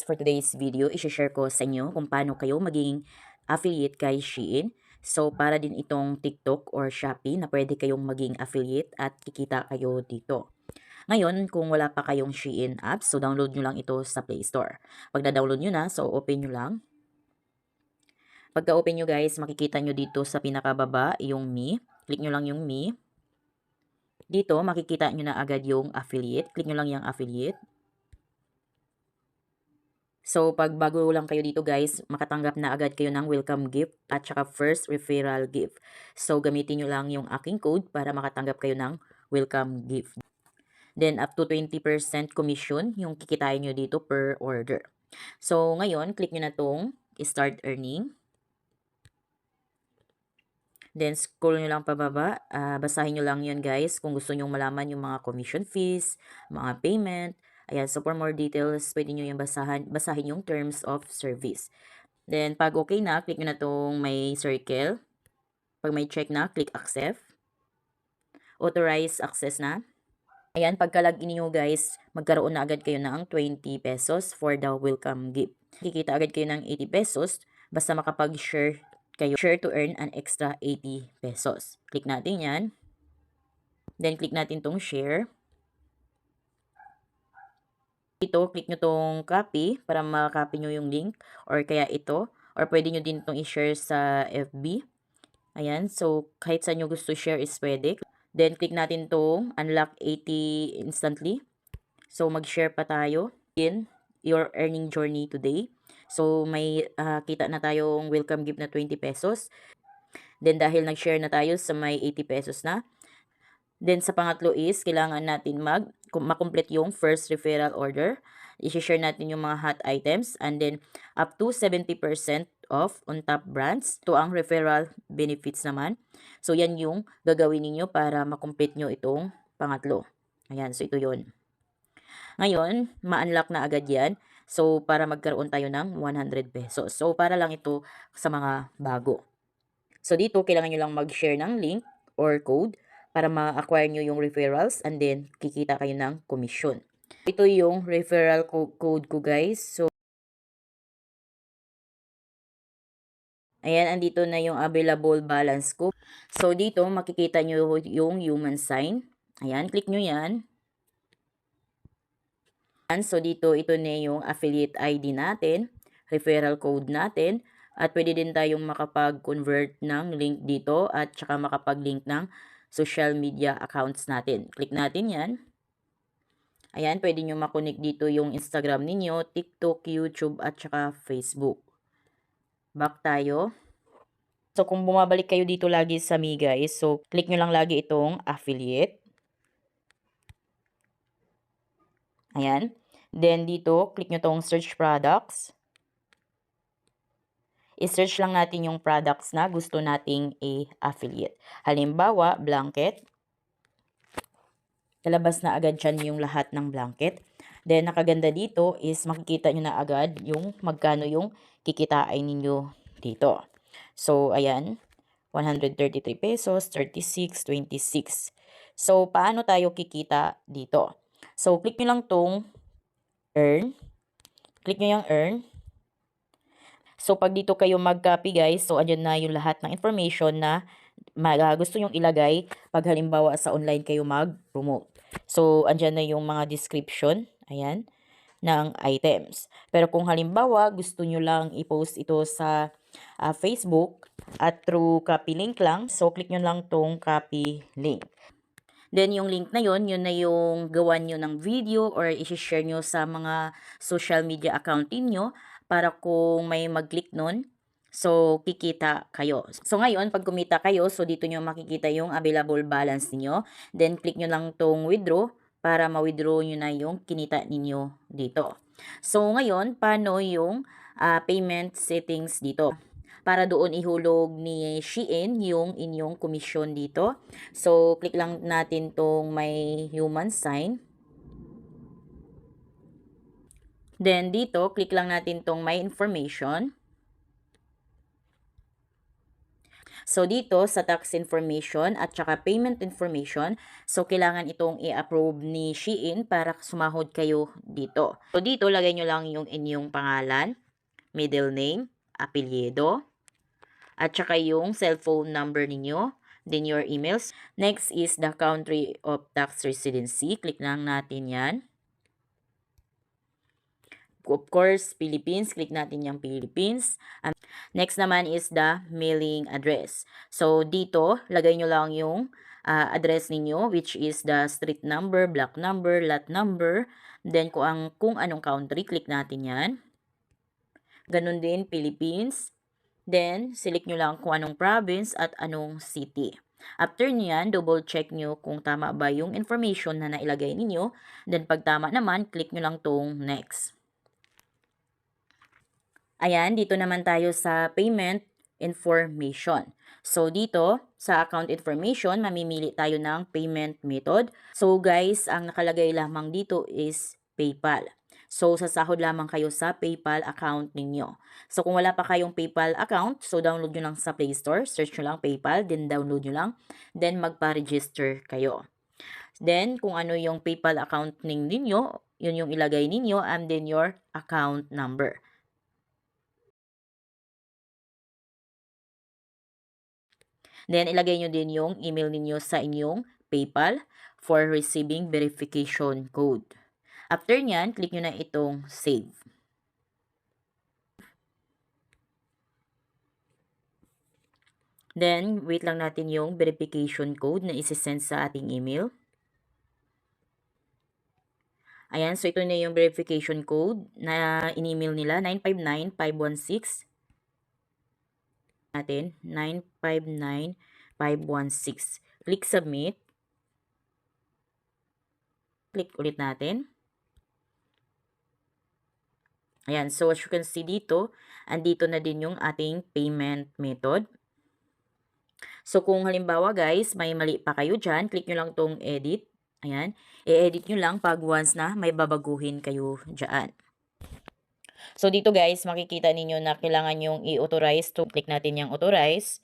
for today's video, i-share ko sa inyo kung paano kayo maging affiliate kay Shein. So, para din itong TikTok or Shopee na pwede kayong maging affiliate at kikita kayo dito. Ngayon, kung wala pa kayong Shein app, so download nyo lang ito sa Play Store. Pag na-download nyo na, so open nyo lang. Pagka-open nyo guys, makikita nyo dito sa pinakababa yung Me. Click nyo lang yung Me. Dito, makikita nyo na agad yung affiliate. Click nyo lang yung affiliate. So, pag bago lang kayo dito guys, makatanggap na agad kayo ng welcome gift at saka first referral gift. So, gamitin nyo lang yung aking code para makatanggap kayo ng welcome gift. Then, up to 20% commission yung kikitain nyo dito per order. So, ngayon, click nyo na tong start earning. Then, scroll nyo lang pababa. Basahin nyo lang yun guys kung gusto nyo malaman yung mga commission fees, mga payment. Ayan, so for more details, pwede nyo yung basahin yung terms of service. Then, pag okay na, click nyo na tong may circle. Pag may check na, click accept. Authorize access na. Ayan, pagka-login nyo guys, magkaroon na agad kayo ng 20 pesos for the welcome gift. Kikita agad kayo ng 80 pesos basta makapag-share kayo. Share to earn an extra 80 pesos. Click natin yan. Then, click natin tong share. Ito, click nyo tong copy para makopy nyo yung link or kaya ito. Or pwede nyo din itong i-share sa FB. Ayan, so kahit saan nyo gusto share is pwede. Then, click natin tong unlock 80 instantly. So, mag-share pa tayo in your earning journey today. So, may kita na tayong welcome gift na 20 pesos. Then, dahil nag-share na tayo sa may 80 pesos na. Then, sa pangatlo is, kailangan natin makomplete yung first referral order. I-share natin yung mga hot items. And then, up to 70% off on top brands. Ito ang referral benefits naman. So, yan yung gagawin ninyo para makomplete nyo itong pangatlo. Ayan, so ito yun. Ngayon, ma-unlock na agad yan. So, para magkaroon tayo ng 100 pesos. So, para lang ito sa mga bago. So, dito, kailangan nyo lang mag-share ng link or code para ma-acquire nyo yung referrals and then kikita kayo ng commission. Ito yung referral code ko guys. So, ayan, andito na yung available balance ko. So, dito makikita nyo yung human sign. Ayan, click nyo yan. So, dito ito na yung affiliate ID natin, referral code natin, at pwede din tayong makapag-convert ng link dito at saka makapag-link ng social media accounts natin. Click natin yan. Ayan, pwede nyo makonek dito yung Instagram ninyo, TikTok, YouTube, at saka Facebook. Back tayo. So, kung bumabalik kayo dito lagi sa Me guys, so click nyo lang lagi itong affiliate. Ayan. Then, dito, click nyo tong search products. I-search lang natin yung products na gusto nating i-affiliate. Halimbawa, blanket. Lalabas na agad dyan yung lahat ng blanket. Then, nakaganda dito is makikita nyo na agad yung magkano yung kikitain ninyo dito. So, ayan. 133 pesos, 36, 26. So, paano tayo kikita dito? So, click nyo lang tong earn. Click nyo yung earn. So, pag dito kayo mag-copy guys, so andyan na yung lahat ng information na gusto nyong ilagay pag halimbawa sa online kayo mag-promote. So, andyan na yung mga description, ayan, ng items. Pero kung halimbawa gusto nyo lang i-post ito sa Facebook at through copy link lang, so click nyo lang tong copy link. Then, yung link na yun na yung gawan nyo ng video or i-share nyo sa mga social media account niyo para kung may mag-click nun, so kikita kayo. So, ngayon, pag kumita kayo, so dito nyo makikita yung available balance niyo. Then, click nyo lang tong withdraw para ma-withdraw nyo na yung kinita ninyo dito. So, ngayon, paano yung payment settings dito? Para doon ihulog ni Shein yung inyong komisyon dito. So, click lang natin tong may human sign. Then, dito, click lang natin tong may information. So, dito sa tax information at saka payment information, so kailangan itong i-approve ni Shein para sumahod kayo dito. So, dito lagay nyo lang yung inyong pangalan, middle name, apelyido, at saka yung cellphone number ninyo, then your emails. Next is the country of tax residency. Click lang natin yan. Of course, Philippines. Click natin yung Philippines. Next naman is the mailing address. So, dito, lagay nyo lang yung address ninyo, which is the street number, block number, lot number. Then, kung anong country, click natin yan. Ganun din, Philippines. Then, select nyo lang kung anong province at anong city. After nyan, double check nyo kung tama ba yung information na nailagay ninyo. Then, pag tama naman, click nyo lang tong next. Ayan, dito naman tayo sa payment information. So, dito sa account information, mamimili tayo ng payment method. So, guys, ang nakalagay lamang dito is PayPal. So, sasahod lamang kayo sa PayPal account ninyo. So, kung wala pa kayong PayPal account, so download nyo lang sa Play Store, search nyo lang PayPal, then download nyo lang, then magpa-register kayo. Then, kung ano yung PayPal account ninyo, yun yung ilagay ninyo, and then your account number. Then, ilagay nyo din yung email ninyo sa inyong PayPal for receiving verification code. After nyan, click nyo na itong save. Then, wait lang natin yung verification code na isi-send sa ating email. Ayan, so ito na yung verification code na in-email nila, 959516. Natin, 959516. Click submit. Click ulit natin. Ayan, so as you can see dito, andito na din yung ating payment method. So kung halimbawa guys, may mali pa kayo dyan, click nyo lang tong edit. Ayan, i-edit nyo lang pag once na may babaguhin kayo dyan. So, dito guys, makikita ninyo na kailangan yung i-authorize. So, click natin yung authorize.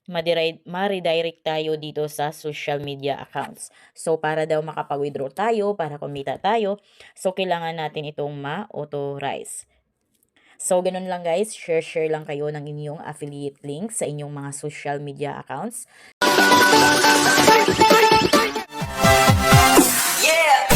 Ma-redirect tayo dito sa social media accounts. So, para daw makapag-withdraw tayo, para kumita tayo, so, kailangan natin itong ma-authorize. So, ganun lang guys. Share lang kayo ng inyong affiliate link sa inyong mga social media accounts. Yeah!